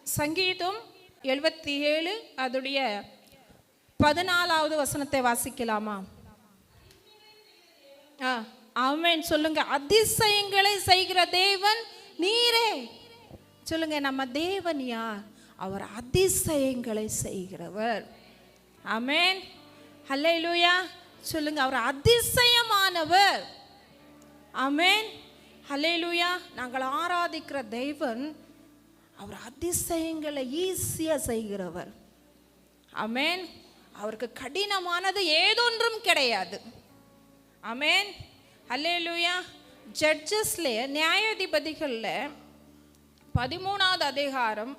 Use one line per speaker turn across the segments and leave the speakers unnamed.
சங்கீதம் 77 அதுடைய 14வது வசனத்தை வாசிக்கலாமா? ஆமென் சொல்லுங்க. அதிசயங்களை செய்கிற தேவன் நீரே. சொல்லுங்க, நம்ம தேவன் யார்? அவர் அதிசயங்களை செய்கிறவர். ஆமென், ஹல்லேலூயா. சொல்லுங்க, அவர் அதிசயமானவர். ஆமென், ஹல்லேலூயா. நாங்கள் ஆராதிக்கிற தேவன் அவர் அதிசயங்களை ஈஸியாக செய்கிறவர். ஆமென். அவருக்கு கடினமானது ஏதொன்றும் கிடையாது. ஆமென், ஹல்லேலூயா. ஜட்ஜஸ்ல, நியாயாதிபதிகளில் 13வது அதிகாரம்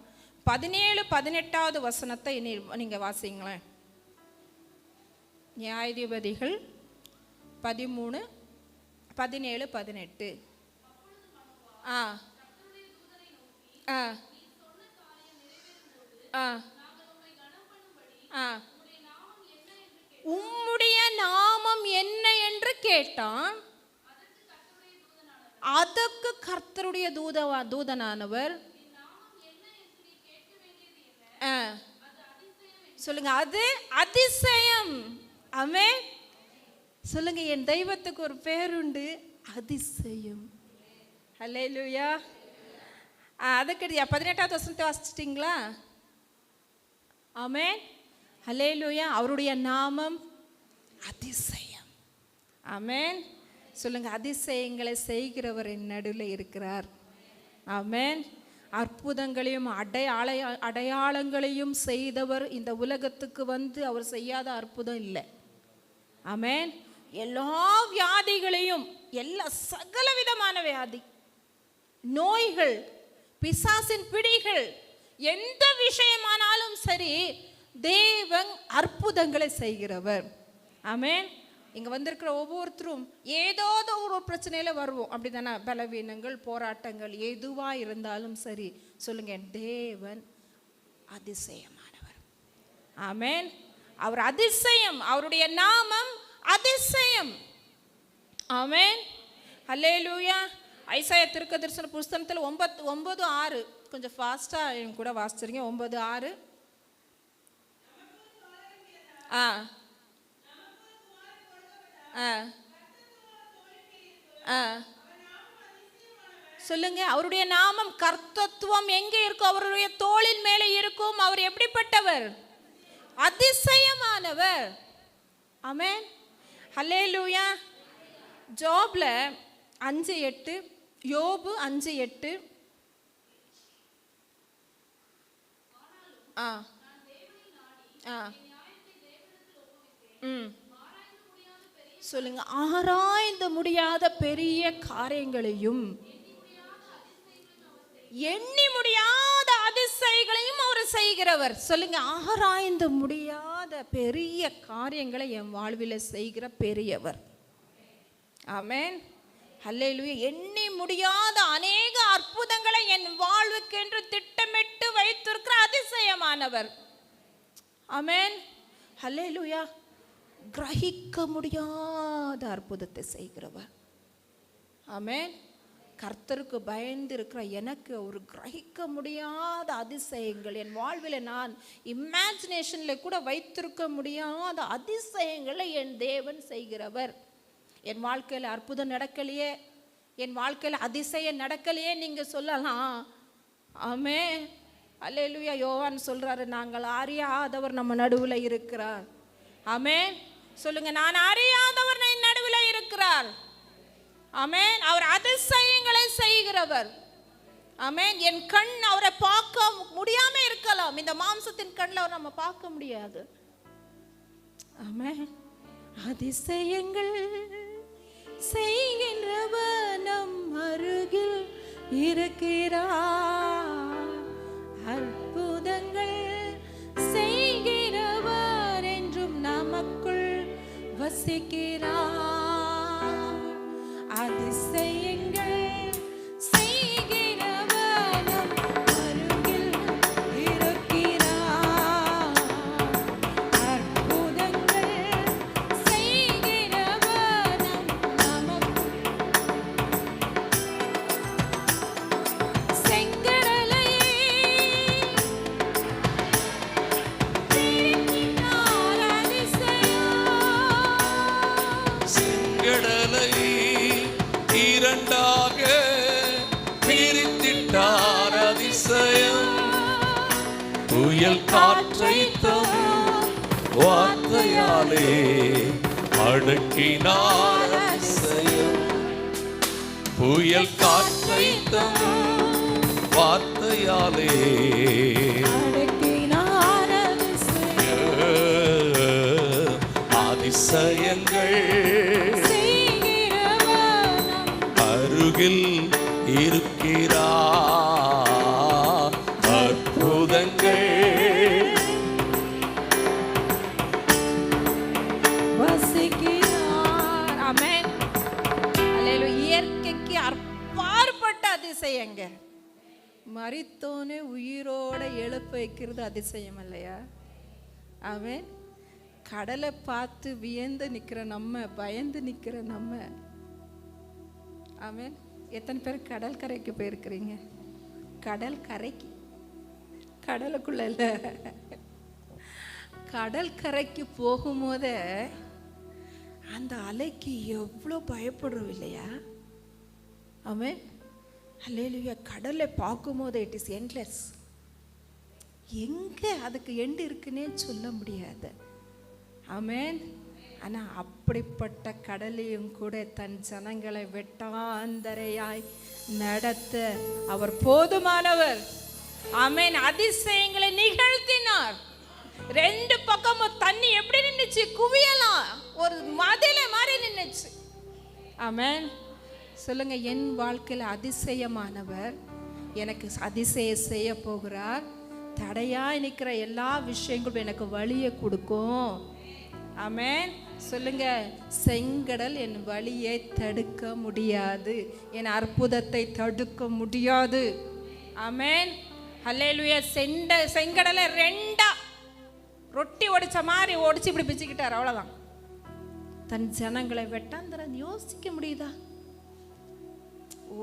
17-18வது வசனத்தை நீங்கள் வாசிங்களேன். நியாயாதிபதிகள் 13-17-18. உம்முடைய நாமம் என்ன என்று கேட்டான். அதற்கு கர்த்தருடைய தூதனானவர் சொல்லுங்க, அது அதிசயம். ஆமென். சொல்லுங்க, என் தெய்வத்துக்கு ஒரு பேருண்டு, அதிசயம். ஹல்லேலூயா. அதுக்கு 18வது வசனத்தை வாசிச்சிட்டிங்களா? ஆமென், ஹல்லேலூயா. அவருடைய நாமம் அதிசயம். ஆமென். சொல்லுங்க, அதிசயங்களை செய்கிறவர் என் நடுவில் இருக்கிறார். ஆமென். அற்புதங்களையும் அடையாளங்களையும் செய்தவர். இந்த உலகத்துக்கு வந்து அவர் செய்யாத அற்புதம் இல்லை. ஆமென். எல்லா வியாதிகளையும், எல்லா சகல விதமான வியாதி, நோய்கள், பிசாசின் பிடிகள், எந்த விஷயமானாலும் சரி, தேவன் அற்புதங்களை செய்கிறவர். ஆமென். இங்கே வந்திருக்கிற ஒவ்வொருத்தரும் ஏதாவது ஒரு பிரச்சனையில வருவோம், அப்படி தானே? பலவீனங்கள், போராட்டங்கள் எதுவாக இருந்தாலும் சரி, சொல்லுங்க, தேவன் அதிசயமானவர். ஆமென். அவர் அதிசயம். அவருடைய நாமம் அதிசயம். ஆமென், ஹல்லேலூயா. ஐசாயா தீர்க்கதரிசன புஸ்தகத்தில் 9:6 கொஞ்சம் ஃபாஸ்ட்டாக என் கூட வாசிச்சிருங்க. 9:6. சொல்லுங்க, அவருடைய நாமம், கர்த்தத்துவம் எங்கே இருக்கும்? அவருடைய தோளின் மேலே இருக்கும். அவர் எப்படிப்பட்டவர்? அதிசயமானவர். ஆமென், ஹல்லேலூயா. ஜோப்ல 5:8, யோபு 5:8. சொல்லுங்க, ஆராய்ந்து முடியாத பெரிய காரியங்களையும் எண்ணி முடியாத அதிசயங்களையும் அவர் செய்கிறவர். சொல்லுங்க, ஆராய்ந்து முடியாத பெரிய காரியங்களை என் வாழ்வில் செய்கிற பெரியவர். ஆமென், ஹல்லேலூயா. எண்ணி முடியாத அநேக அற்புதங்களை என் வாழ்வுக்கு என்று திட்டமிட்டு வைத்திருக்கிற அதிசயமானவர். ஆமென், ஹல்லேலூயா. கிரகிக்க முடியாத அற்புதத்தை செய்கிறவர். ஆமென். கர்த்தருக்கு பயந்து இருக்கிற எனக்கு ஒரு கிரகிக்க முடியாத அதிசயங்கள் என் வாழ்வில், நான் இமேஜினேஷனில் கூட வைத்திருக்க முடியாத அதிசயங்களை என் தேவன் செய்கிறவர். என் வாழ்க்கையில் அற்புதம் நடக்கலையே, என் வாழ்க்கையில் அதிசயம் நடக்கலையே நீங்கள் சொல்லலாம். ஆமென், அல்லேலூயா. யோவான் சொல்றாரு, நாங்கள் அறியாதவர் நம்ம நடுவில் இருக்கிறார். ஆமென். சொல்லுங்க, நான் அறியாதவர் என் நடுவில் இருக்கிறார். ஆமென். அவர் அதிசயங்களை செய்கிறவர். ஆமென். என் கண் அவரை பார்க்க முடியாம இருக்கலாம், இந்த மாம்சத்தின் கண்ணில் அவர் நம்ம பார்க்க முடியாது. ஆமென். அதிசயங்கள் செய்கின்றவர் நம் அருகில் இருக்கிறார். அற்புதங்கள் செய்கிறவர் என்றும் நமக்குள் வசிக்கிறார். அதிசயங்கள்
புயல் காற்றை தம் வார்த்தையாலே அடக்கினார் அதிசயம். புயல் காற்றை தம் வார்த்தையாலே
அடக்கினார் அதிசயம்.
அதிசயங்கள்
செய்கிறவர்
அருகில் இருக்கிறார். அற்புதங்கள்
வசிக்கிறார். ஆமென். அல்லேலூயா. இயற்கைக்கு அப்பாற்பட்ட அதிசயங்க. மரித்தோனே உயிரோட எழுப்ப வைக்கிறது அதிசயம் இல்லையா? ஆமென். கடலை பார்த்து வியந்து நிக்கிற நம்ம, பயந்து நிக்கிற நம்ம. ஆமென். எத்தனை பேர் கடல் கரைக்கு போயிருக்கிறீங்க? கடல் கரைக்கு, கடலுக்குள்ள இல்ல, கடல் கரைக்கு போகும்போது அந்த அலைக்கு எவ்வளோ பயப்படுறோம் இல்லையா? ஆமென். அல்லேலூயா. கடலை பார்க்கும்போது இட் இஸ் எண்ட்லெஸ். எங்கே அதுக்கு எண்டு இருக்குன்னே சொல்ல முடியாது. ஆமென். ஆனால் அப்படிப்பட்ட கடலையும் கூட தன் ஜனங்களை வெட்டாந்தரையாய் நடத்த அவர் போதுமானவர். ஆமென். அதிசயங்களை நிகழ்த்தினார். ரெண்டு பக்கமும் தண்ணி எப்படி நின்னுச்சு? குவியலாம், ஒரு மதில மாதிரி நின்னுச்சு. ஆமென். சொல்லுங்க, என் வாழ்க்கையில் அதிசயமானவர் எனக்கு அதிசயம் செய்ய போகிறார். தடையாய் நிற்கிற எல்லா விஷயங்களும் எனக்கு வழியை கொடுக்கும். ஆமென். சொல்லுங்க, செங்கடல் என் வழியை தடுக்க முடியாது, என் அற்புதத்தை தடுக்க முடியாது. ஆமென். அல்லேலூயா. செங்கடலை ரெண்டா ரொட்டி ஒடிச்ச மாதிரி ஒடிச்சு இப்படி பிச்சுக்கிட்டார், அவ்வளவுதான். தன் ஜனங்களை வெட்டாந்தர யோசிக்க முடியுதா?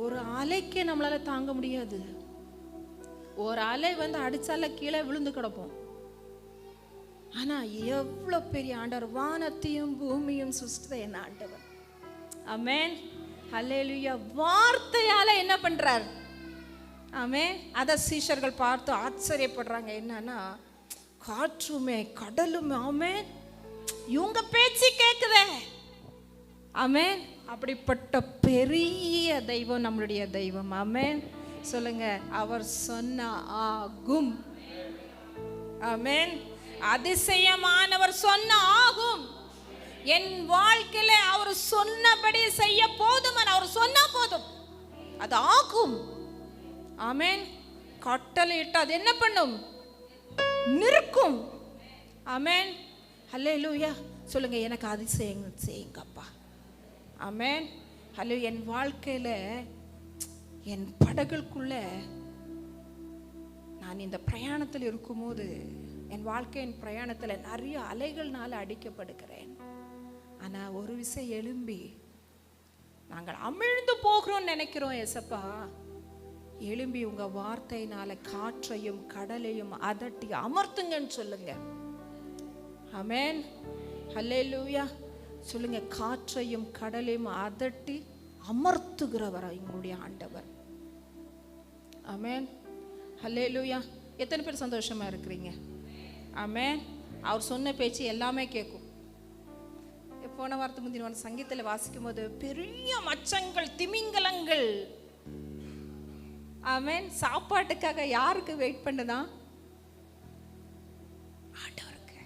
ஒரு அலைக்கே நம்மளால தாங்க முடியாது. ஒரு அலை அடிச்சால கீழே விழுந்து கிடப்போம். ஆனா எவ்வளவு பெரிய ஆண்டவர், வானத்தையும் பூமியும் சுஷ்டித்த என்ன ஆண்டவர். ஆமென். அல்லேலூயா. வார்த்தையால என்ன பண்றார்? ஆமென். அத சீஷர்கள் பார்த்து ஆச்சரியப்படுறாங்க. என்னன்னா, காற்றுமே கடலுமே, ஆமென், இவங்க பேச்சு கேக்குதே. ஆமென். அப்படிப்பட்ட பெரிய தெய்வம் நம்மளுடைய தெய்வம். ஆமென். சொல்லுங்க, அவர் சொன்ன ஆகும். ஆமென். அதிசயமானவர் சொன்ன ஆகும். என் வாழ்க்கையில அவர் சொன்னபடி செய்ய போதுமான, அவர் சொன்னா போதும், அது ஆகும். ஆமென். கட்டளை இட்டு அது என்ன பண்ணும்? நிற்கும். ஆமென். அல்லேலூயா. சொல்லுங்க, எனக்கு அதிசயங்கள் செய்யுங்கப்பா. ஆமென். ஹலோ. என் வாழ்க்கையில, என் படகுக்குள்ள நான் இந்த பிரயாணத்தில் இருக்கும்போது, என் வாழ்க்கையின் பிரயாணத்தில் நிறைய அலைகள்னால அடிக்கப்படுகிறேன். ஆனால் ஒரு விஷயம் எழும்பி, நாங்கள் அமிழ்ந்து போகிறோம் நினைக்கிறோம். ஏசப்பா, எழும்பி உங்க வார்த்தையினால காற்றையும் கடலையும் அதட்டி அமர்த்துங்கன்னு சொல்லுங்க. ஆமென். அல்லேலூயா. சொல்லுங்க, காற்றையும் கடலையும் அதட்டி அமர்த்துகிறவர் எங்களுடைய ஆண்டவர். ஆமென். அல்லேலூயா. எத்தனை பேர் சந்தோஷமா இருக்கிறீங்க? ஆமென். அவர் சொன்ன பேச்சு எல்லாமே கேட்கும். போன வாரத்துக்கு முந்தின சங்கீதத்தில் வாசிக்கும் போது, பெரிய மச்சங்கள், திமிங்கலங்கள், ஆமென், சாப்பாட்டுக்காக யாருக்கு வெயிட் பண்ணுதான்? ஆண்டவருக்கு.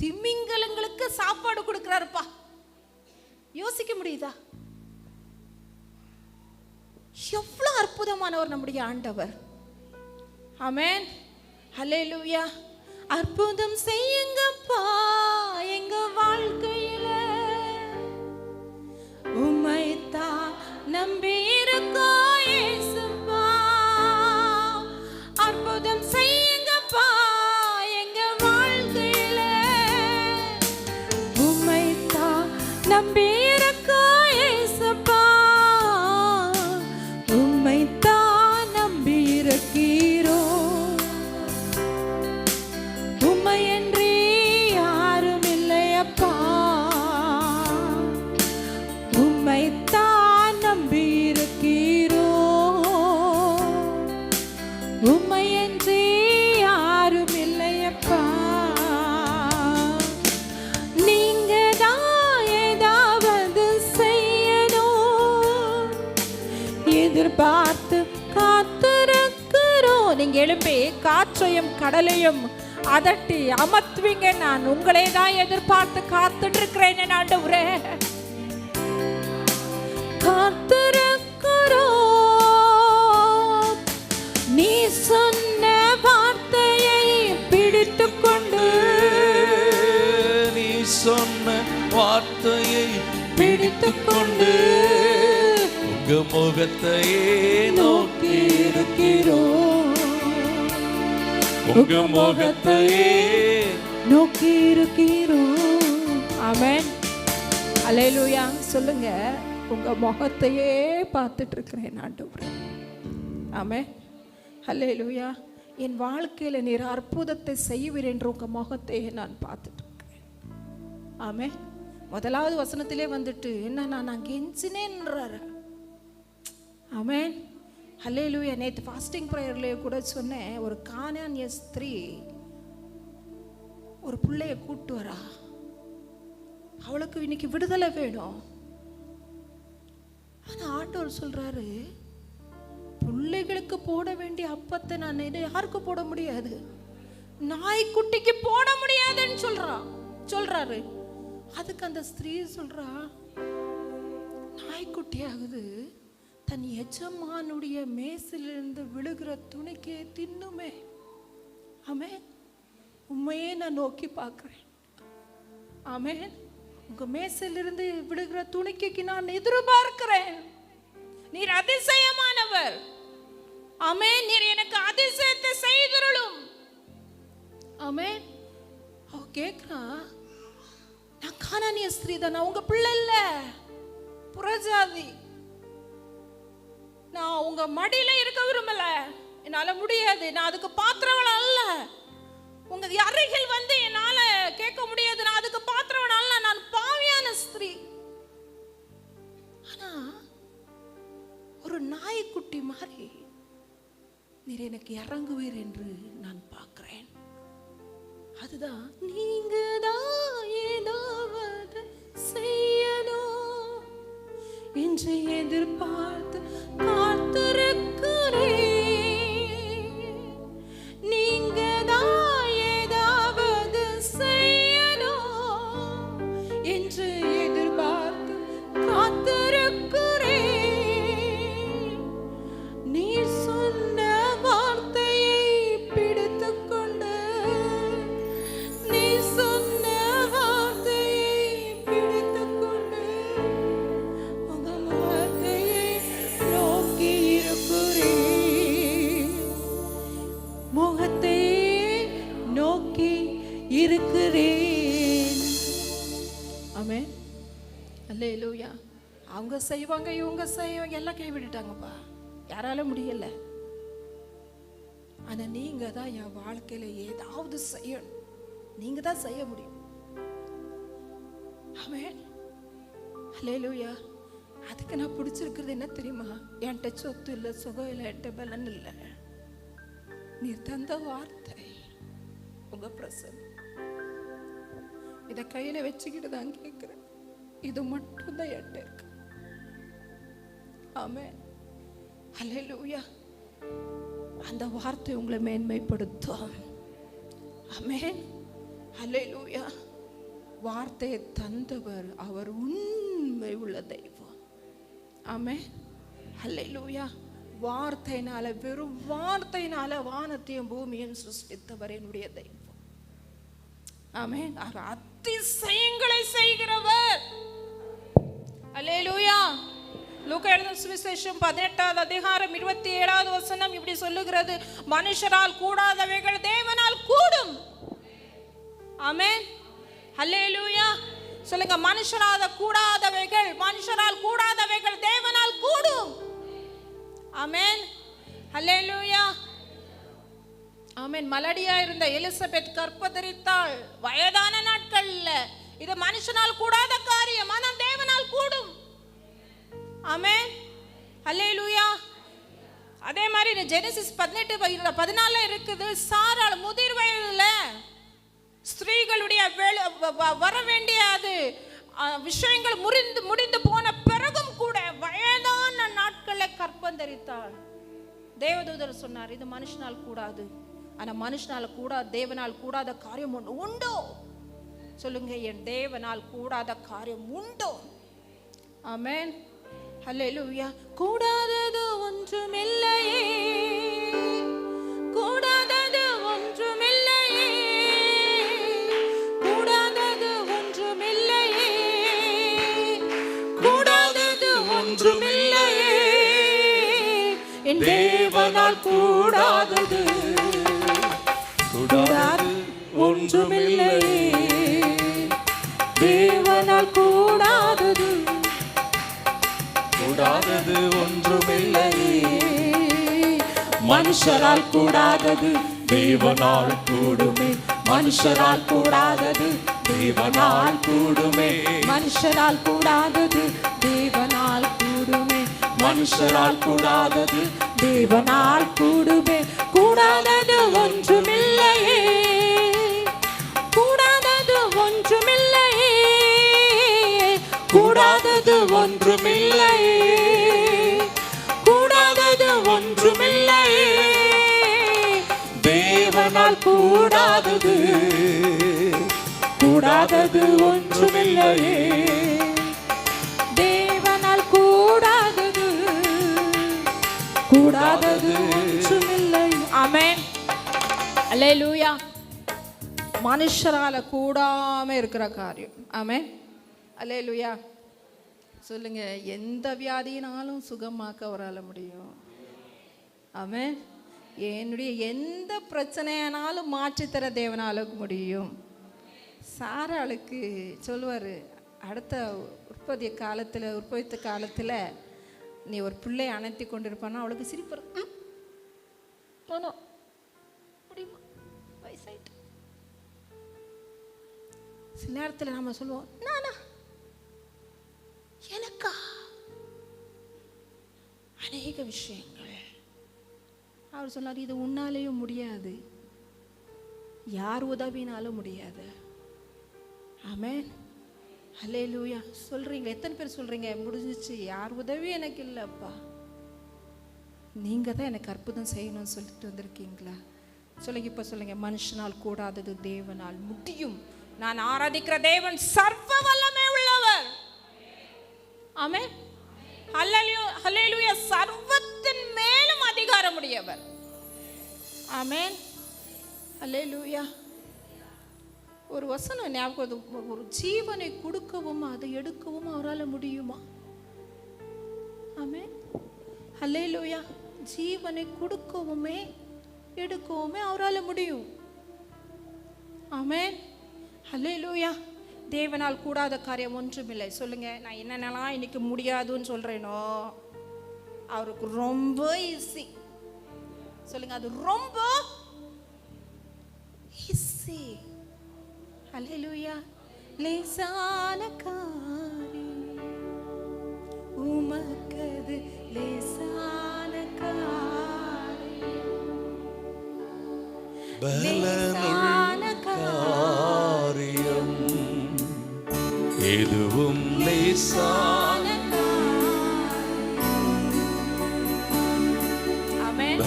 திமிங்கலங்களுக்கு சாப்பாடு கொடுக்கிறாருப்பா. யோசிக்க முடியுதா? எவ்வளவு அற்புதமானவர் நம்முடைய ஆண்டவர். ஆமென். ஹல்லேலூயா. அற்புதம் செய்யுங்கப்பா எங்க வாழ்க்கையில, உம்மைத்தான் நம்பி இருக்கோம் இயேசுப்பா. அற்புதம் செய்யுங்கப்பா எங்க வாழ்க்கையில, உம்மைத்தான் நம்பி இருக்கோம் இயேசுப்பா. உம்மைத்தான் நம்பி இருக்கிறோம். உம்மையன்றி யாரும் இல்லையப்பா. உம்மைத்தான் நம்பி இருக்கிறோம். நீங்க எழுப்பி காற்றையும் கடலையும் அதட்டி அமர்த்துவீங்க. நான் உங்களே தான் எதிர்பார்த்து காத்துட்டு இருக்கிறேன் ஆண்டவரே. காத்திருக்கிறோம் நீ சொன்ன வார்த்தையை பிடித்துக் கொண்டு,
நீ சொன்ன வார்த்தையை பிடித்துக் கொண்டு உங்க முகத்தையே நோக்கி இருக்கிறோம். உங்க முகத்தையே
நோக்கி இருக்கிறோம். ஆமென். அல்லேலூயா. சொல்லுங்க, உங்க முகத்தையே பார்த்துட்டு இருக்கிறேன் ஆண்டவரே. ஆமென். அல்லேலூயா. என் வாழ்க்கையில நீர் அற்புதத்தை செய்வீர் என்று உங்க முகத்தையே நான் பார்த்துட்டு இருக்கிறேன். ஆமென். முதலாவது வசனத்திலே வந்துட்டு என்ன, நான் கெஞ்சினேன்றாரு. ஆமென். அல்லேலூயா. நேற்று ஃபாஸ்டிங் ப்ரேயர்லேயே கூட சொன்னேன், ஒரு கானானிய ஸ்திரீ ஒரு பிள்ளைய கூட்டு வரா. அவளுக்கு இன்னைக்கு விடுதலை வேணும். ஆனா ஆண்டவர் சொல்றாரு, பிள்ளைகளுக்கு போட வேண்டிய அப்பத்தை நான் யாருக்கு போட முடியாது, நாய்க்குட்டிக்கு போட முடியாதுன்னு சொல்றாரு. அதுக்கு அந்த ஸ்திரீ சொல்றா, நாய்க்குட்டி ஆகுது தன் எஜமானுடைய மேசிலிருந்து விழுகிற துணிக்கே தின்னுமே. ஆமென். உண்மையே நான் நோக்கி பார்க்கிறேன். ஆமென். உங்க மேசிலிருந்து விழுகிற துணிக்கைக்கு நான் எதிர்பார்க்கிறேன். நீர் அதிசயமானவர். ஆமென். நீர் எனக்கு அதிசயத்தை செய்திருளும். ஆமென். அவ கேக்குறா, நான் கானானிய ஸ்திரீ தான், நான் உங்க பிள்ளை இல்ல, புறஜாதி. நான் உங்க மடியில இருக்க விரும்பல, என்னால முடியாது, நான் அதுக்கு பாத்திரவள அல்ல. உங்க அருகில் வந்து என்னால கேட்க முடியாது, நான் அதுக்கு பாத்திரவள அல்ல, நான் பாவியான ஸ்திரீ. ஆனா ஒரு நாய்க்குட்டி மாதிரி நீர் எனக்கு இறங்குவீர் என்று நான் பார்க்கிறேன். அதுதான், நீங்க தான் ஏதாவது செய்யணும் என்று எதிர்பார்த்து காத்திருக்கிறேன். நீங்க தான் ஏதாவது செய்யணும் என்று எதிர்பார்த்து காத்திருக்கிறேன். நீ சொன்ன வார்த்தையை பிடித்துக் கொண்டு, நீ சொன்ன வார்த்தையை பிடித்துக் கொண்டு உங்க முகத்தையே நோக்கி இருக்கிறேன். முகத்தையே நோக்கி இருக்கிறேன். ஆமென். அல்லேலூயா. அவங்க செய்வாங்க, இவங்க செய்வாங்க, எல்லாம் கைவிட்டுட்டாங்கப்பா, யாரால முடியல. ஆனா நீங்க தான் என் வாழ்க்கையில ஏதாவது செய்யணும், நீங்க தான் செய்ய முடியும். ஆமென். அல்லேலூயா. அதுக்கு நான் பிடிச்சிருக்கிறது என்ன தெரியுமா, என்கிட்ட சொத்து இல்லை, சுகம் இல்லை, என்கிட்ட பலன் இல்லை, நீர் தந்த வார்த்தை, உங்க பிரசன்னம். இதை கையில வச்சுக்கிட்டு தான் கேட்கிறேன். இது மட்டும் தான் என்கிட்ட இருக்கு. ஆமென். அல்லேலூயா. அந்த வார்த்தை உங்களை மேன்மைப்படுத்தும். ஆமென். அல்லேலூயா. வார்த்தையை தந்தவர் அவர் உண்மை உள்ள தெய்வம். ஆமென். அல்லேலூயா. வார்த்தையினால, வெறும் வார்த்தையினால வானத்தையும் பூமியையும் சிருஷ்டித்தவர் என்னுடைய தெய்வம். ஆமென். அவர் அதிசயங்களை செய்கிறவர். அல்லேலூயா. லூக்கா எழுதின சுவிசேஷம் 18வது அதிகாரம் 27வது வசனம் இப்படி சொல்லுகிறது, மனுஷரால் கூடாதவைகள் தேவனால் கூடும். ஆமென். அல்லேலூயா. சொல்லுங்க, மனுஷரால் கூடாதவைகள் தேவனால் கூடும். ஆமென். அல்லேலூயா. ஆமென். மலடியா இருந்த எலிசபெத் கற்பதரித்தாள், வயதான நாட்கள்ல. இது மனுஷனால் கூடாத காரியம், ஆனால் தேவனால் கூடும். ஆமென். அல்லேலூயா. அதே மாதிரி ஜெனசிஸ் 18:14 இருக்குது, சாராள் முதிர் வயதுல ஸ்திரீகளுடைய வர வேண்டிய விஷயங்கள் முடிந்து போன பிறகும் கூட வயதான நாட்களை கற்பந்தரித்தாள். தேவதூதர் சொன்னார், இது மனுஷனால் கூடாது. ஆனா மனுஷனால கூடாது, தேவனால் கூடாத காரியம் ஒன்று உண்டோ? சொல்லுங்க, என் தேவனால் கூடாத காரியம் உண்டோ? ஆமென், ஹல்லேலூயா. கூடாதது ஒன்றுமில்லையே, கூடாதது ஒன்றுமில்லையே, கூடாதது ஒன்றுமில்லையே, கூடாதது ஒன்றுமில்லையே, என் தேவனால் கூடாதது கூடாதது ஒன்றுமில்லையே, தேவனால் கூடாதது கூடாதது ஒன்றுமில்லையே, மனுஷரால் கூடாதது தேவனால் கூடுமே, மனுஷரால் கூடாதது தேவனால் கூடுமே, மனுஷரால் கூடாதது தேவனால் கூடுமே, மனுஷரால் கூடாதது தேவனால் கூடுமே, கூடாதது ஒன்றுமில்லையே, கூடாதது ஒன்றுமில்லையே, கூடாதது ஒன்றுமில்லையே, கூடாதது ஒன்றுமில்லையே, தேவனால் கூடாதது கூடாதது ஒன்றுமில்லையே, தேவனால் கூடாதது கூடாதது ஒன்றுமில்லை. ஆமென், அல்லேலூயா. மனுஷரால கூடாம இருக்கிற காரியம். ஆமென், அல்லேலூயா. சொல்லுங்க, எந்த வியாதியினாலும் சுகமாக்க அவரால் முடியும். ஆமென். என்னுடைய எந்த பிரச்சனையானாலும் மாற்றித்தர தேவனால முடியும். சாராளுக்கு சொல்லுவார், அடுத்த உற்பத்தி காலத்தில் நீ ஒரு பிள்ளை அணைத்தி கொண்டிருப்பானா அவளுக்கு சிரிப்பார். போனோம் முடியுமா, வயசாயிட்டு. சில நேரத்தில் நாம சொல்லுவோம், நானா எனக்கா, அநேக விஷயங்கள். அவர் சொன்னார், இது உன்னாலேயும் முடியாது, யார் உதவினாலும் முடியாது. ஆமென், ஹல்லேலூயா. சொல்றீங்க, எத்தனை பேர் சொல்றீங்க, முடிஞ்சிச்சு, யார் உதவி எனக்கு இல்லைப்பா, நீங்க தான் எனக்கு அற்புதம் செய்யணும்னு சொல்லிட்டு வந்திருக்கீங்களா? சொல்லுங்க, இப்ப சொல்லுங்க, மனுஷனால் கூடாதது தேவனால் முடியும். நான் ஆராதிக்கிற தேவன் சர்வ வல்லமை உள்ளவர். ஆமென், ஹல்லேலூயா. சர்வத்தின் மேலும் அதிகாரம் உடையவர். ஆமென், ஹல்லேலூயா. ஒரு வசனம் ஞாபகம், ஒரு ஜீவனை கொடுக்கவும் அதை எடுக்கவும் அவரால் முடியுமா? ஆமென், ஹல்லேலூயா. ஜீவனை கொடுக்கவுமே எடுக்கவுமே அவரால் முடியும். ஆமென், ஹல்லேலூயா. தேவனால் கூடாத காரியம் ஒன்றுமில்லை. சொல்லுங்க, நான் என்னென்னலாம் இன்னைக்கு முடியாதுன்னு சொல்றேனோ அவருக்கு ரொம்ப ஈஸி. சொல்லுங்க, அது ரொம்ப ஈஸி. ஹல்லேலூயா. லேசான காரியம் உமக்கது லேசான காரியம், லேசான காரியம்
எதுவும் லேசான.
ஆமென்.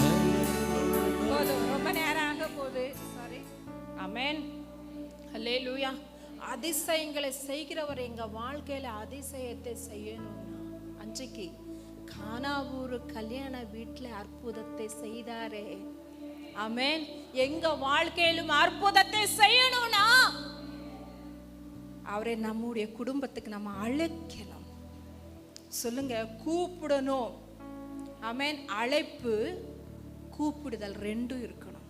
போதும், ரொம்ப நேரம் ஆக போகுது. சாரி. ஆமென், ஹல்லேலூயா. அதிசயங்களை செய்கிறவர் எங்க வாழ்க்கையில அதிசயத்தை செய்யணும்னா, அன்றைக்கு கானாவூர் கல்யாண வீட்டுல அற்புதத்தை செய்தாரே. ஆமென். எங்க வாழ்க்கையிலும் அற்புதத்தை செய்யணும்னா அவரை நம்முடைய குடும்பத்துக்கு நம்ம அழைக்கணும். சொல்லுங்க, கூப்பிடணும். ஆமென். அழைப்பு, கூப்பிடுதல் ரெண்டும் இருக்கணும்.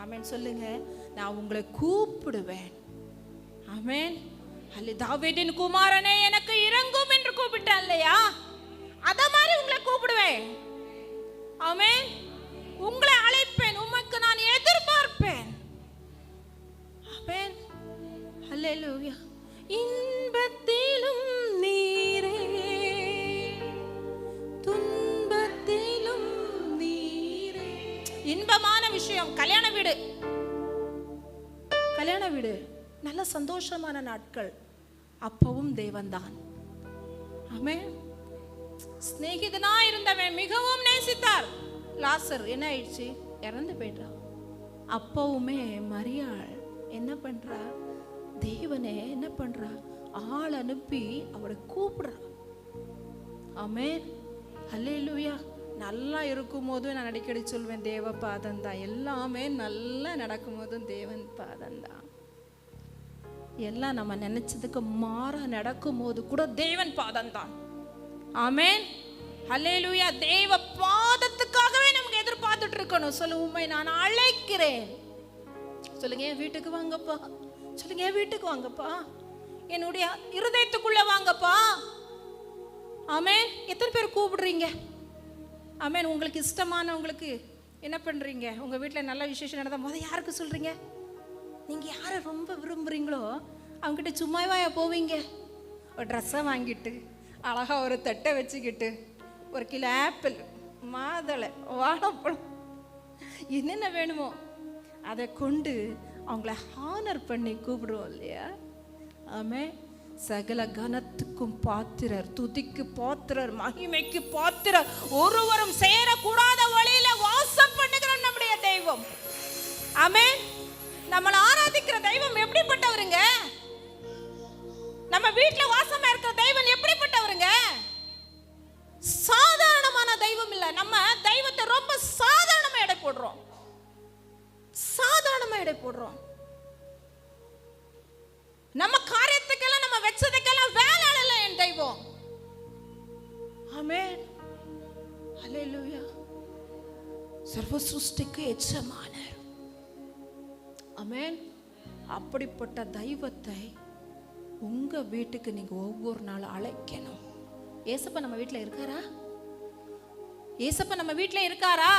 ஆமென். சொல்லுங்க, நான் உங்களை கூப்பிடுவேன். ஆமென். அல்ல, தாவீதின் குமாரனே எனக்கு இரங்கும் என்று கூப்பிட்டான் இல்லையா, அத மாதிரி உங்களை கூப்பிடுவேன். ஆமென். உங்களை அழைப்பேன், உமக்கு நான் எதிர்பார்ப்பேன். ஆமென், ஹல்லேலூயா. இன்பத்திலும் நீரே, துன்பத்திலும் நீரே. இன்பமான விஷயம் கல்யாண வீடு. கல்யாண வீடு நல்ல சந்தோஷமான நாட்கள். அப்பவும் தேவன்தான். ஆமென். சிநேகிதனா இருந்தவன் மிகவும் நேசித்தார். லாசர் என்ன ஆயிடுச்சு? இறந்து போயிட்டான். அப்பவுமே மரியாள் என்ன பண்றா? தேவனே என்ன பண்றா? ஆள் அனுப்பி அவரை கூப்பிடுறா. ஆமென், ஹல்லேலூயா. நல்லா இருக்கும் போதும் நான் அடிக்கடி சொல்வேன், தேவ பாதம் தான். எல்லாமே நல்லா நடக்கும் போதும் தேவன் பாதம் தான். எல்லாம் நம்ம நினைச்சதுக்கு மாற நடக்கும் போது கூட தேவன் பாதம் தான். ஆமென், ஹல்லேலூயா. தேவ பாதத்துக்காகவே நமக்கு எதிர்பார்த்துட்டு இருக்கணும். சொல்லு, உண்மை நான் அழைக்கிறேன். சொல்லுங்க, என் வீட்டுக்கு வாங்கப்பா. சொல்லுங்க, என் வீட்டுக்கு வாங்கப்பா. என்னுடைய இருதயத்துக்குள்ள வாங்கப்பா. ஆமென். எத்தனை பேர் கூப்பிடுறீங்க? ஆமென். உங்களுக்கு இஷ்டமானவங்களுக்கு என்ன பண்றீங்க? உங்க வீட்டில் நல்ல விசேஷம் நடந்தால் முதல் யாருக்கு சொல்றீங்க? நீங்க யாரை ரொம்ப விரும்புறீங்களோ அவங்ககிட்ட சும்மாவா போவீங்க? ஒரு ட்ரெஸ்ஸை வாங்கிட்டு அழகா ஒரு தட்டை வச்சுக்கிட்டு ஒரு கிலோ ஆப்பிள், மாதுளை, வாழைப்பழம், என்னென்ன வேணுமோ அதை கொண்டு அவங்கள ஹானர் பண்ணி கூப்பிடுவோம் இல்லையா? ஆமே. சகல கனத்துக்கும் பாத்திரர், துதிக்கு பாத்திரர், மகிமைக்கு பாத்திரர், ஒருவரும் சேரக்கூடாத வழியில வாசம் பண்ணுகிற நம்முடைய தெய்வம். ஆமென். நம்மளை ஆராதிக்கிற தெய்வம் எப்படிப்பட்டவருங்க? நம்ம வீட்டுல வாசமா இருக்கிற தெய்வம் எப்படிப்பட்டவருங்க? சாதாரணமான தெய்வம் இல்ல. நம்ம தெய்வத்தை ரொம்ப சாதாரணமா எடை போடுறோம். சாதாரணமா எடை போடுறோம். நம்ம காரியத்துக்கெல்லாம் நம்ம வெச்சதுக்கெல்லாம் வேலை இல்ல என் தெய்வம். ஆமென், ஹல்லேலூயா. சர்வ சிருஷ்டிக்கு எஜமானர். ஆமென். அப்படிப்பட்ட தெய்வத்தை உங்க வீட்டுக்கு நீங்க ஒவ்வொரு நாள் அழைக்கணும். ஏசப்பா நம்ம வீட்டில் இருக்காரா? ஏசப்பா நம்ம வீட்டில் இருக்காரா?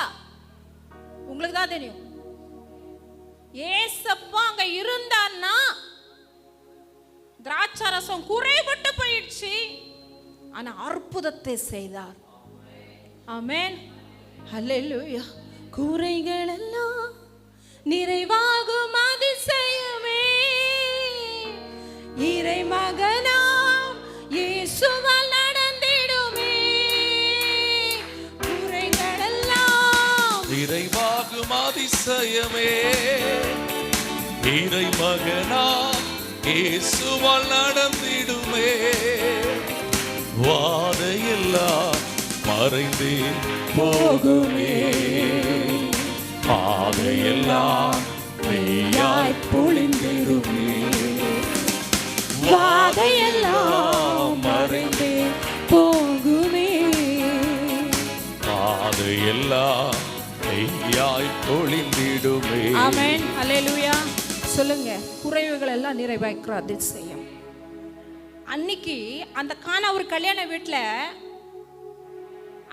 உங்களுக்கு தான் தெரியும். ஏசப்பா அங்க இருந்தான்னா திராட்சரசம் குறைபட்டு போயிடுச்சு, ஆனா அற்புதத்தை செய்தார். ஆமென், ஹல்லேலூயா. குறைகள் எல்லாம் நிறைவாகும் அதிசயமே, இறை மகனாம் இயேசுவால் நடந்திடுமே. குறைகள் எல்லாம்
நிறைவாகும் அதிசயமே, இறை மகனாம் இயேசுவால் நடந்திடுமே. வாதையெல்லாம் மறைந்து போகுமே, பாதையெல்லாம் மெய்யாய் பொழிந்திடுமே. வாதையெல்லாம் மறைந்து போகுமே, பாதையெல்லாம் மெய்யாய் பொழிந்திடுமே.
ஆமென், ஹல்லேலூயா. சொல்லுங்க, குறைவுகள் எல்லாம் நிறைவாக்குற அதிசயம். அன்னைக்கு அந்த கானா ஒரு கல்யாண வீட்டில்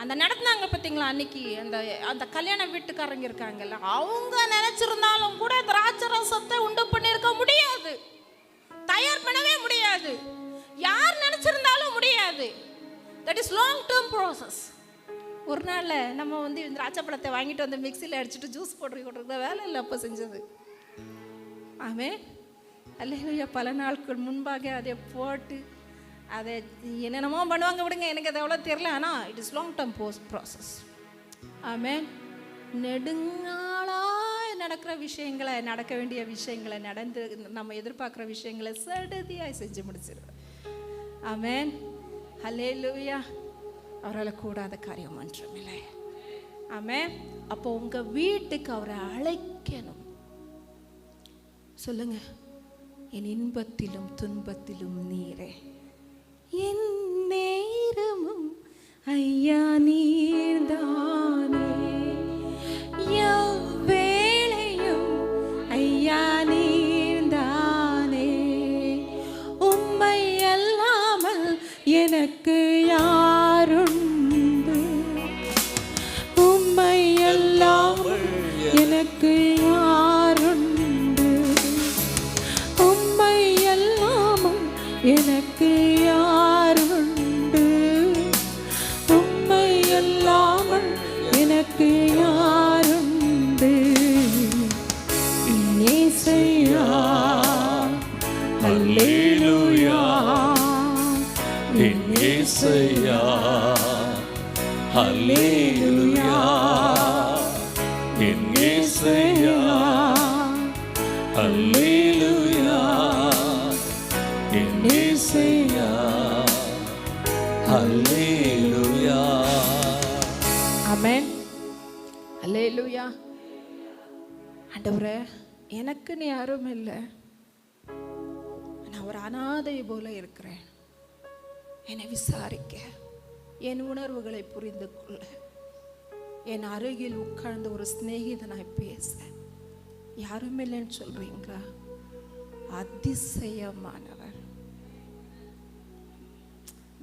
அந்த நடந்தாங்க பார்த்தீங்களா? அன்னைக்கு அந்த அந்த கல்யாண வீட்டுக்காரங்க இருக்காங்கல்ல, அவங்க நினைச்சிருந்தாலும் கூட திராட்சரசத்தை உண்டு பண்ணியிருக்க முடியாது, தயார் பண்ணவே முடியாது. யார் நினைச்சிருந்தாலும் முடியாது. That is long term process. ஒரு நாள்ல நம்ம வந்து திராட்சை பழத்தை வாங்கிட்டு வந்து மிக்சியில் அடிச்சுட்டு ஜூஸ் போட்டு கொடுக்குற வேலை இல்லை அப்போ செஞ்சது. ஆமென், அல்லேலூயா. பல நாட்கள் முன்பாக அதை போட்டு அதை என்னென்னமோ பண்ணுவாங்க, விடுங்க, எனக்கு அது அவ்வளோ தெரியல. ஆனால் it is long term process. ஆமென். நெடுங்காலாய் நடக்கிற விஷயங்களை, நடக்க வேண்டிய விஷயங்களை, நடந்து நம்ம எதிர்பார்க்குற விஷயங்களை சடுதியாய் செஞ்சு முடிச்சிருவோம். ஆமென், ஹல்லேலூயா. அவரால் கூடாத காரியம் ஒன்றுமில்லை. ஆமென். அப்போ உங்கள் வீட்டுக்கு அவரை அழைக்கணும். சொல்லுங்க, என் இன்பத்திலும் துன்பத்திலும் நீரே, என் நேரமும் ஐயா நீர்தானே, எவ்வேளையும் ஐயா நீர்தானே, உம்மை அல்லாமல் எனக்கு யாருண்டு, உம்மை அல்லாமல் எனக்கு யாருண்டு, உம்மை அல்லாமல் எனக்கு யாருண்டு, உம்மை அல்லாமல் எனக்கு யாருண்டு. இயேசையா
அல்லேலூயா, இயேசையா அல்லேலூயா. என் இயேசையா. அல்லேலூயா என் இயேசையா. அல்லேலூயா.
ஆமென். அல்லேலூயா. ஆண்டவரே, எனக்குன்னு யாரும் இல்லை, நான் ஒரு அனாதை போல இருக்கிறேன். என்னை விசாரிக்க, என் உணர்வுகளை புரிந்து கொள்ள, என் அருகில் உட்கார்ந்து ஒரு சிநேகிதனாய் பேச யாரும் இல்லைன்னு சொல்றீங்களா? அதிசயமானவர்,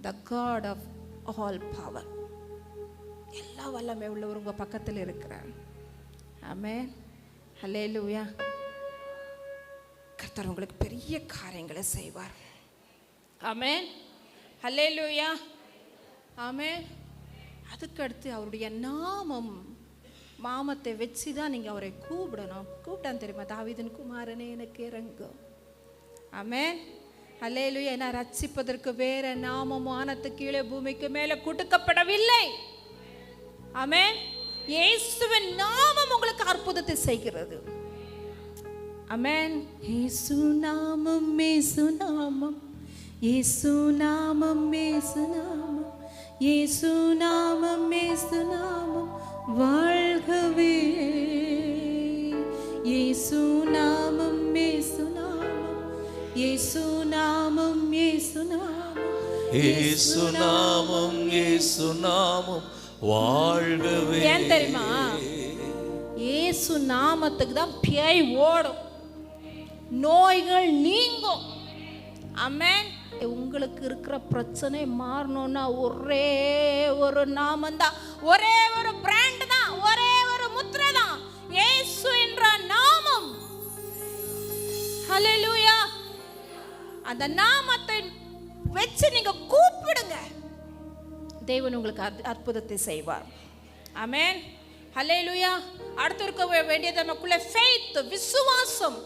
the God of all power, எல்லா வல்லமை உள்ளவர் உங்க பக்கத்தில் இருக்கிறார். ஆமென். அல்லேலூயா. கர்த்தர் உங்களுக்கு பெரிய காரியங்களை செய்வார். ஆமென். அல்லேலூயா. ஆமென். அதுக்கடுத்து அவருடைய நாமம், மாமத்தை வச்சு தான் நீங்கள் அவரை கூப்பிடணும். கூப்பிட்டான் தெரியுமா? தாவீதின் குமாரனே எனக்கு இறங்கும். ஆமென். அல்லேலூயா. என்ன ரட்சிப்பதற்கு வேற நாமம் வானத்துக்கு கீழே பூமிக்கு மேலே கொடுக்கப்படவில்லை. ஆமென். இயேசுவின் நாமம் உங்களுக்கு அற்புதத்தை செய்கிறது. ஆமென். இயேசு நாமம், இயேசு நாமம், இயேசு நாமம், இயேசு நாமம், இயேசு நாமம், இயேசு நாமம் வாழ்கவே. இயேசு நாமம், இயேசு நாமம், இயேசு நாமம், இயேசு நாமம்,
இயேசு நாமம், இயேசு நாமம் வாழ்கவே.
ஏன் தெரியுமா? இயேசு நாமத்துக்கு தான் பேய் ஓடும், நோய்கள் நீங்கும். ஆமென். உங்களுக்கு இருக்கிற பிரச்சனை மாறணும்னா ஒரே ஒரு நாமம் தான், ஒரே ஒரு பிராண்ட் தான், ஒரே ஒரு முத்திரை தான், இயேசு என்ற நாமம். ஹல்லேலூயா. அந்த நாமத்தை வச்சு நீங்க கூப்பிடுங்க, தேவன் உங்களுக்கு அற்புதத்தை செய்வார். ஆமென். ஹல்லேலூயா. அடுத்து இருக்க வேண்டியது நமக்குள்ள ஃபெய்த், விசுவாசம்.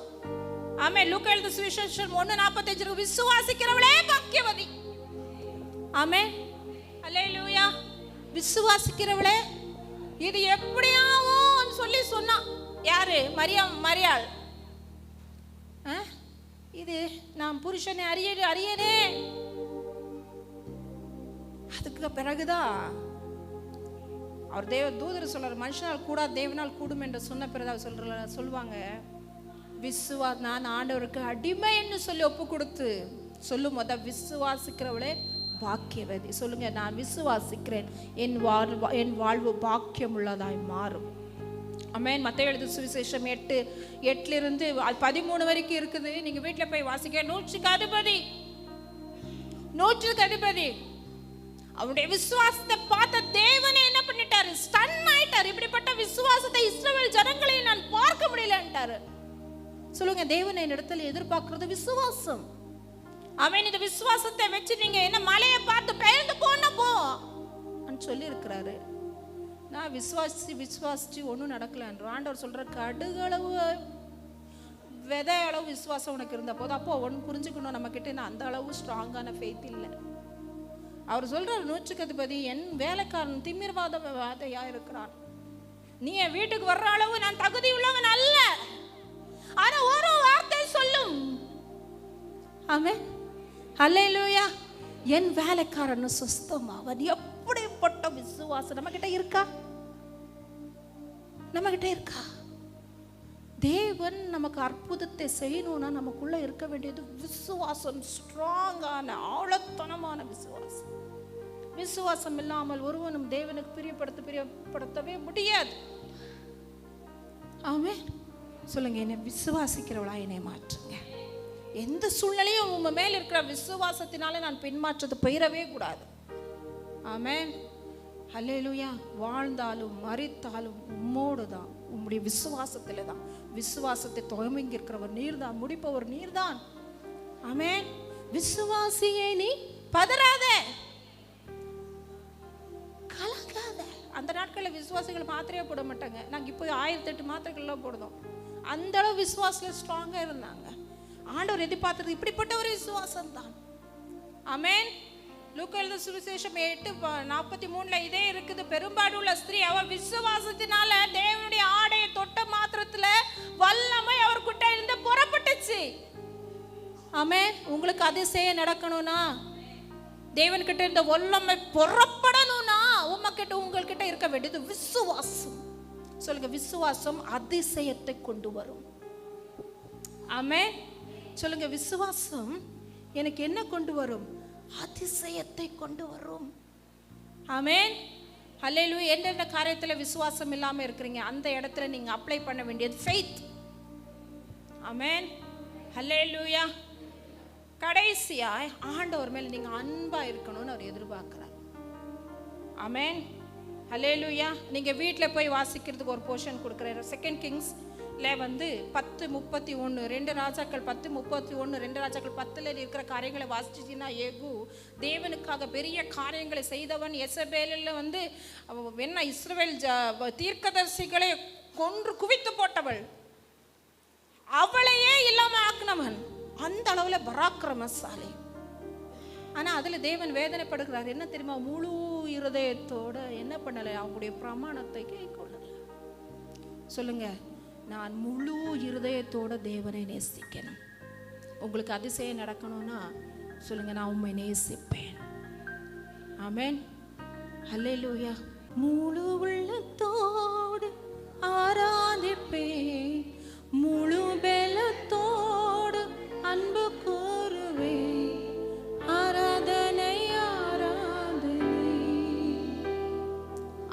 ஆமென். லூக்கா எழுதின சுவிசேஷம் 1:45 விசுவாசிக்கிறவளே பாக்கியவதி. ஆமென். ஹல்லேலூயா. விசுவாசிக்கிறவளே, இது எப்படியாவும் சொல்லி சொன்னா யாரு? மரியாள். இது நான் புருஷனை அறியனே. அதுக்கு பிறகுதான் அவர் தூதர் சொல்றாரு, மனுஷனால் கூட தேவனால் கூடும் என்று சொன்ன பிறகு அவர் சொல்லுவாங்க, நான் ஆண்டவருக்கு அடிமை என்று சொல்லி ஒப்பு கொடுத்து சொல்லும் போது விசுவாசிக்கிறவளே பாக்கியவதி. சொல்லுங்க, நான் விசுவாசிக்கிறேன், என் வாழ்வு பாக்கியம் உள்ளதாய் மாறும். ஆமென். மத்தேயு எழுதின சுவிசேஷம் 8:8 13 வரைக்கும் இருக்குது. நீங்க வீட்டுல போய் வாசிக்க. 100க்கு அதிபதி அவருடைய விசுவாசத்தை பார்த்த தேவனே என்ன பண்ணிட்டாரு? ஸ்டன் ஆயிட்டாரு. இப்படிப்பட்ட விசுவாசத்தை இஸ்ரவேல் ஜனங்களை நான் பார்க்க முடியலன்ட்டாரு. சொல்லுங்க, தேவன் என்னிடத்தில் எதிர்பார்க்கிறது விசுவாசம். அவன் இந்த விசுவாசத்தை வச்சு நீங்க என்ன மலையை பார்த்து பெயர்ந்து போ சொல்லி இருக்கிறாரு. நான் விசுவாசிச்சு ஒன்றும் நடக்கலன்ற ஆண்டவர் சொல்ற, கடுகளவு விதை அளவு விசுவாசம் உனக்கு இருந்த போது அப்போ ஒன்று புரிஞ்சுக்கணும், நம்ம கிட்ட அந்த அளவு ஸ்ட்ராங்கான ஃபெய்த் இல்லை. அவர் சொல்றாரு, 100க்கு அதிபதி என் வேலைக்காரன் திமிர்வாதையா இருக்கிறான். நீ என் வீட்டுக்கு வர்ற அளவு நான் தகுதி உள்ளவன் அல்ல, ஆனா ஒரு வார்த்தை சொல்லும். ஆமென். ஹல்லேலூயா. என் வேலைக்காரன் சுஸ்தமா. அவன் எப்படிப்பட்ட விசுவாசம் நம்ம கிட்ட இருக்கா? நம்ம கிட்ட இருக்கா? தேவன் நமக்கு அற்புதத்தை செய்யணும்னா நமக்குள்ள இருக்க வேண்டியது விசுவாசம், ஸ்ட்ராங்கான ஆழத்தனமான விசுவாசம். விசுவாசம் இல்லாமல் ஒருவனும் தேவனுக்கு பிரியப்படுத்தவே முடியாது. ஆமென். சொல்லுங்க, என்னை விசுவாசிக்கிறவளா என்னை மாற்றுங்க. எந்த சூழ்நிலையும் உங்க மேல இருக்கிற விசுவாசத்தினால நான் பின்மாற்றத்தை பெயரவே கூடாது. ஆமென். ஹல்லேலூயா. வாழ்ந்தாலும் மரித்தாலும் உம்மோடு தான், உம்முடைய விசுவாசத்துல தான். விசுவாசத்தை துவங்கி இருக்கிறவர் நீர்தான், முடிப்பவர் நீர்தான். ஆமென். விசுவாசியே நீ பதறாத, கலங்காத. அந்த நாட்களில் விசுவாசிகள் மாத்திரையே போட மாட்டாங்க. நாங்க இப்போ 1008 மாத்திரைகள்லாம் போடுறோம். அந்த அளவு விசுவாசத்துல ஸ்ட்ராங்கா இருந்தாங்க. ஆண்டவர் எதிர்பார்த்தது இப்படிப்பட்ட ஒரு விசுவாசம் தான். ஆமென். லூக்கா எழுதின சுவிசேஷம் 8:43 இதே இருக்குது. பெரும்பாடுள்ள ஸ்திரீ அவள் விசுவாசத்தினால தேவனுடைய ஆடையை ஆமென். உங்களுக்கு அதிசயம் நடக்கணும்னா, தேவன்கிட்ட இந்த வல்லமை புறப்படணும்னா உங்ககிட்ட இருக்க வேண்டியது விசுவாசம். சொல்லுங்க, விசுவாசம் அதிசயத்தை கொண்டு வரும். ஆமென். சொல்லுங்க, விசுவாசம் எனக்கு என்ன கொண்டு வரும்? அதிசயத்தை கொண்டு வரும். ஆமென். ஹல்லேலூயா. எந்தெந்த காரியத்துல விசுவாசம் இல்லாம இருக்கிறீங்க, அந்த இடத்துல நீங்க அப்ளை பண்ண வேண்டியது ஃபெய்த். ஆமென். ஹல்லேலூயா. கடைசியா ஆண்டவர் மேல நீங்க அன்பா இருக்கணும்னு அவர் எதிர்பார்க்கிறார். ஆமென். ஹல்லேலூயா. நீங்க வீட்டுல போய் வாசிக்கிறதுக்கு ஒரு போர்ஷன் கொடுக்குறாரு. 2 கிங்ஸ்ல வந்து 10:31, 2 ராஜாக்கள் 10:31, 2 ராஜாக்கள் 10ல இருக்கிற காரியங்களை வாசிச்சிங்கன்னா, ஏகு தேவனுக்காக பெரிய காரியங்களை செய்தவன். எசபேலில் வந்து என்ன இஸ்ரவேல் தீர்க்கதரிசிகளை கொன்று குவித்து போட்டவள், அவளையே இல்லாம ஆக்கினவன். அந்த அளவுல பராக்கிரமசாலி. ஆனா அதுல தேவன் வேதனைப்படுகிறார். என்ன தெரியுமா? முழு இருதயத்தோட என்ன பண்ணல? அவங்களுடைய பிரமாணத்தை கைக்கொள்ளல. சொல்லுங்க, நான் முழு இருதயத்தோட தேவனை நேசிக்கணும். உங்களுக்கு அதிசயம் நடக்கணும்னா சொல்லுங்க, நான் உம்மை நேசிப்பேன். ஆமென். ஹல்லேலூயா. முழு உள்ளத்தோடு ஆராதிப்பேன், முழு பலத்தோடு அன்பு கூறுவேன். ஆராதனை ஆராதனை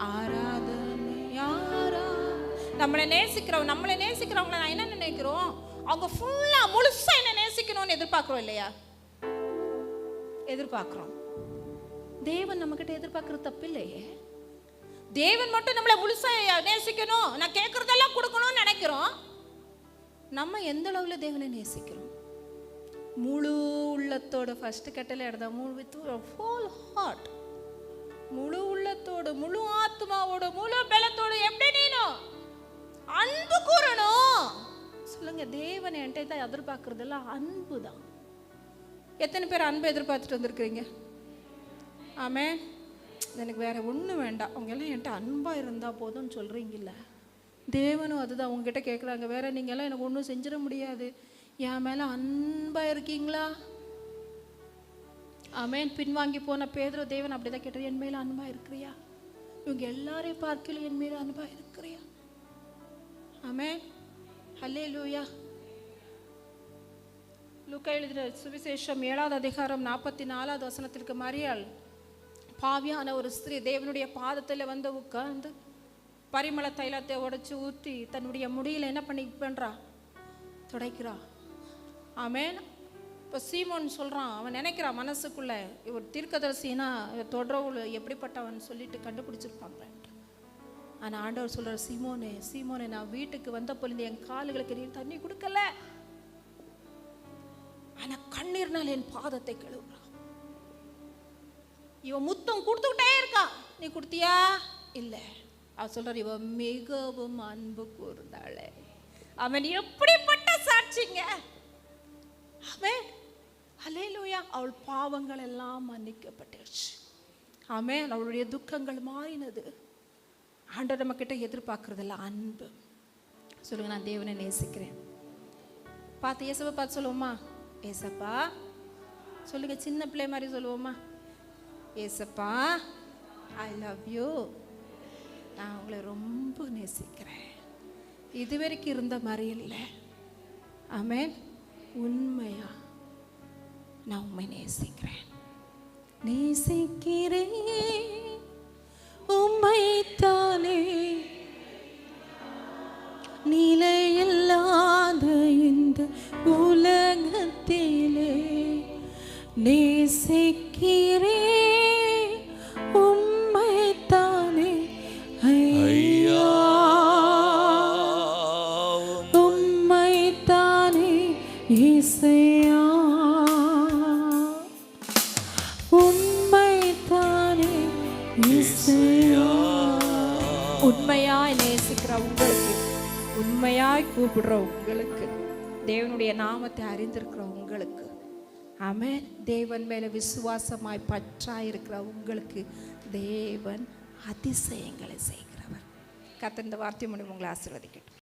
ஆராதனை நம்மளை நேசிக்கிறவங்களை நான் என்ன நினைக்கிறோம்? அவங்க ஃபுல்லா முழுசா என்ன நேசிக்கணும்னு எதிர்பார்க்கிறோம் இல்லையா? எதிர்பார்க்கிறோம். தேவன் நம்ம கிட்ட எதிர்பார்க்கறது தப்பு இல்லையே. தேவன் மட்டும் நம்மளை முழுசா நேசிக்கணும், நான் கேட்கறதெல்லாம் கொடுக்கணும்னு நினைக்கிறோம். நம்ம எந்த அளவுல தேவனை நேசிக்கிறோம்? முழு உள்ளத்தோட ஃபர்ஸ்ட் கட்டளை எடுத்தா, வித் ஹோல் ஹார்ட், முழு உள்ளத்தோடு, முழு ஆத்மாவோட, முழு பலத்தோடு எப்படி நீனும் அன்பு கூறணும். சொல்லுங்க, தேவன் என்கிட்ட தான் எதிர்பார்க்கறதெல்லாம் அன்பு தான். எத்தனை பேர் அன்பு எதிர்பார்த்துட்டு வந்திருக்கிறீங்க? ஆமென். எனக்கு வேற ஒன்றும் வேண்டாம், அவங்க எல்லாம் என்கிட்ட அன்பா இருந்தா போதும்னு சொல்றீங்கல்ல. தேவனும் அதுதான் உங்ககிட்ட கேட்குறாங்க. வேற நீங்க எல்லாம் எனக்கு ஒன்றும் செஞ்சிட முடியாது, என் மேல அன்பா இருக்கீங்களா? ஆமென். பின்வாங்கி போன பேதுரு தேவன் அப்படிதான் கேட்டார், என் மேல அன்பா இருக்கிறியா? இவங்க எல்லாரையும் பார்க்கல, என் மேல அன்பா இருக்கிறியா? ஆமென். ஹல்லேலூயா. லூக்கா எழுதின சுவிசேஷம் 7வது அதிகாரம் 44வது வசனத்திற்கு, மரியாள் பாவியான ஒரு ஸ்திரீ தேவனுடைய பாதத்தில் வந்து உட்கார்ந்து பரிமள தைலத்தை உடைச்சு ஊற்றி தன்னுடைய முடியல என்ன பண்றா? துடைக்கிறா. ஆமென். இப்போ சீமோன் சொல்றான், அவன் நினைக்கிறான் மனசுக்குள்ள, இவர் தீர்க்கதரிசினா தொடர்பு எப்படிப்பட்டவன் சொல்லிட்டு கண்டுபிடிச்சிருப்பாங்க. ஆனா ஆண்டவர் சொல்றார், சீமோனே சீமோனே, நான் வீட்டுக்கு வந்த பொழுது என் கால்களுக்கு நீ தண்ணி கொடுக்கல, ஆனா கண்ணீர்னால் என் பாதத்தை கழுவுறா. இவன் முத்தம் கொடுத்துக்கிட்டே இருக்கா, நீ கொடுத்தியா? இல்ல. அவன் சொல்றார், இவன் மிகவும் அன்பு கூர்ந்தாளே. அவன் எப்படிப்பட்ட சாட்சிங்க. ஆமென். ஹல்லேலூயா. அவள் பாவங்கள் எல்லாம் மன்னிக்கப்பட்டுருச்சு. ஆமென். அவளுடைய துக்கங்கள் மாறினது. ஆண்டவர் நம்ம கிட்ட எதிர்பார்க்கறதெல்லாம் அன்பு. சொல்லுங்க, நான் தேவனை நேசிக்கிறேன். பார்த்து ஏசப்பா பார்த்து சொல்லுவோமா? ஏசப்பா. சொல்லுங்க, சின்ன பிள்ளை மாதிரி சொல்லுவோமா? ஏசப்பா, ஐ லவ் யூ. நான் உங்களை ரொம்ப நேசிக்கிறேன். இதுவரைக்கும் இருந்த மாதிரி இல்லை. ஆமென். உண்மையா நான் உண்மை நேசிக்கிறேன். நேசிக்கிறேன் உம்மைத்தானே, நிலையில்லாத இந்த உலகத்திலே நேசிக்கிறேன் உம்மைத்தானே. ஐயா உம்மைத்தானே இசையா, உம்மைத்தானே இசையா. உண்மையாய் நேசிக்கிற உங்களுக்கு, உண்மையாய் கூப்பிடுற உங்களுக்கு, தேவனுடைய நாமத்தை அறிந்திருக்கிற உங்களுக்கு, ஆமென், தேவன் மேல விசுவாசமாய் பற்றாய் இருக்கிற உங்களுக்கு தேவன் அதிசயங்களை செய்கிறவர். கர்த்தர் இந்த வார்த்தை மூலம் உங்களை ஆசீர்வதிக்கட்டும்.